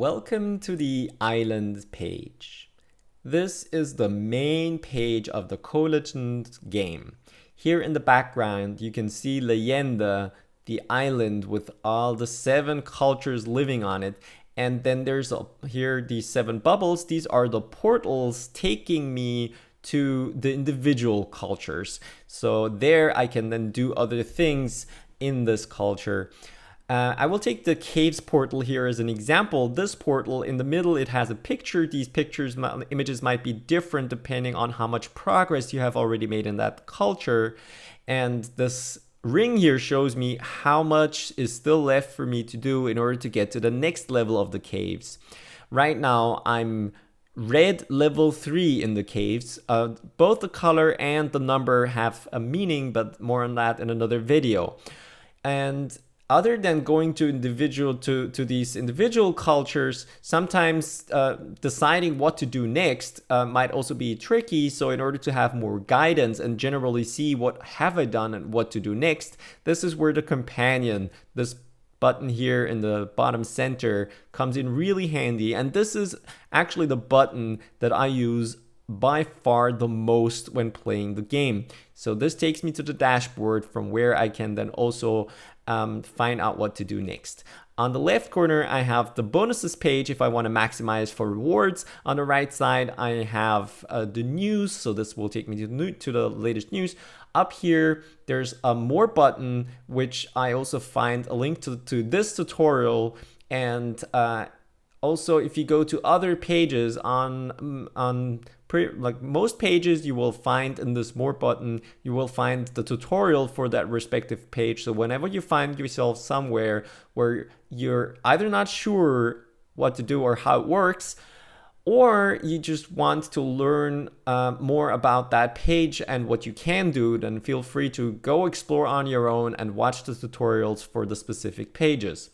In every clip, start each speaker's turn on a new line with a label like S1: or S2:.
S1: Welcome to the island page. This is the main page of the Co-Legend game. Here in the background you can see Leyenda, the island with all the 7 cultures living on it. And then there's here these 7 bubbles. These are the portals taking me to the individual cultures. So there I can then do other things in this culture. I will take the caves portal here as an example. This portal in the middle, it has a picture. These images might be different depending on how much progress you have already made in that culture. And this ring here shows me how much is still left for me to do in order to get to the next level of the caves. Right now, I'm red level 3 in the caves. Both the color and the number have a meaning, but more on that in another video. And other than going to these individual cultures, sometimes deciding what to do next might also be tricky. So in order to have more guidance and generally see what have I done and what to do next, this is where the companion, this button here in the bottom center, comes in really handy. And this is actually the button that I use by far the most when playing the game. So this takes me to the dashboard from where I can then also find out what to do next. On the left corner, I have the bonuses page if I want to maximize for rewards. On the right side, I have the news. So this will take me to the latest news. Up here, there's a more button, which I also find a link to this tutorial. And also, if you go to other pages like most pages, you will find in this more button, you will find the tutorial for that respective page. So whenever you find yourself somewhere where you're either not sure what to do or how it works, or you just want to learn more about that page and what you can do, then feel free to go explore on your own and watch the tutorials for the specific pages.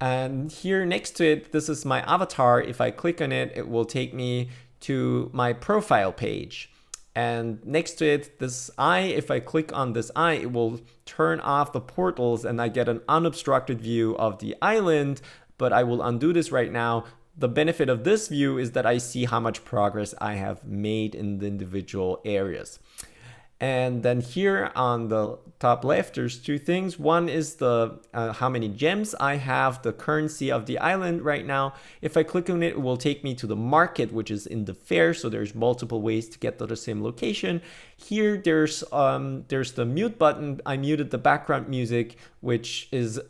S1: And here next to it, this is my avatar. If I click on it, it will take me to my profile page. And next to it, this eye, if I click on this eye, it will turn off the portals and I get an unobstructed view of the island, but I will undo this right now. The benefit of this view is that I see how much progress I have made in the individual areas. And then here on the top left, there's 2 things. One is the how many gems I have, the currency of the island right now. If I click on it, it will take me to the market, which is in the fair. So there's multiple ways to get to the same location. Here, there's the mute button. I muted the background music, which is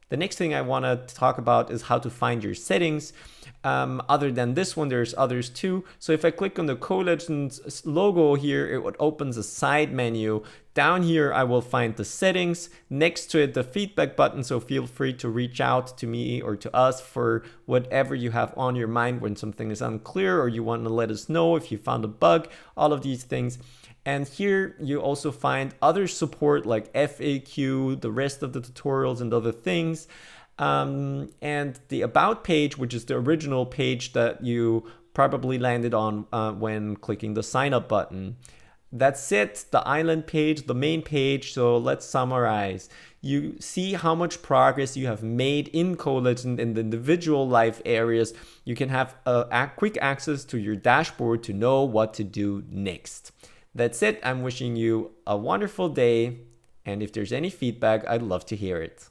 S1: the next thing I want to talk about is how to find your settings. Other than this one, there's others too. So if I click on the Co-Legends logo here, it opens a side menu. Down here, I will find the settings. Next to it, the feedback button. So feel free to reach out to me or to us for whatever you have on your mind when something is unclear or you want to let us know if you found a bug, all of these things. And here you also find other support like FAQ, the rest of the tutorials and other things. And the about page, which is the original page that you probably landed on when clicking the sign up button. That's it, the island page, the main page. So let's summarize. You see how much progress you have made in Co-Legend in the individual life areas. You can have quick access to your dashboard to know what to do next. That's it. I'm wishing you a wonderful day. And if there's any feedback, I'd love to hear it.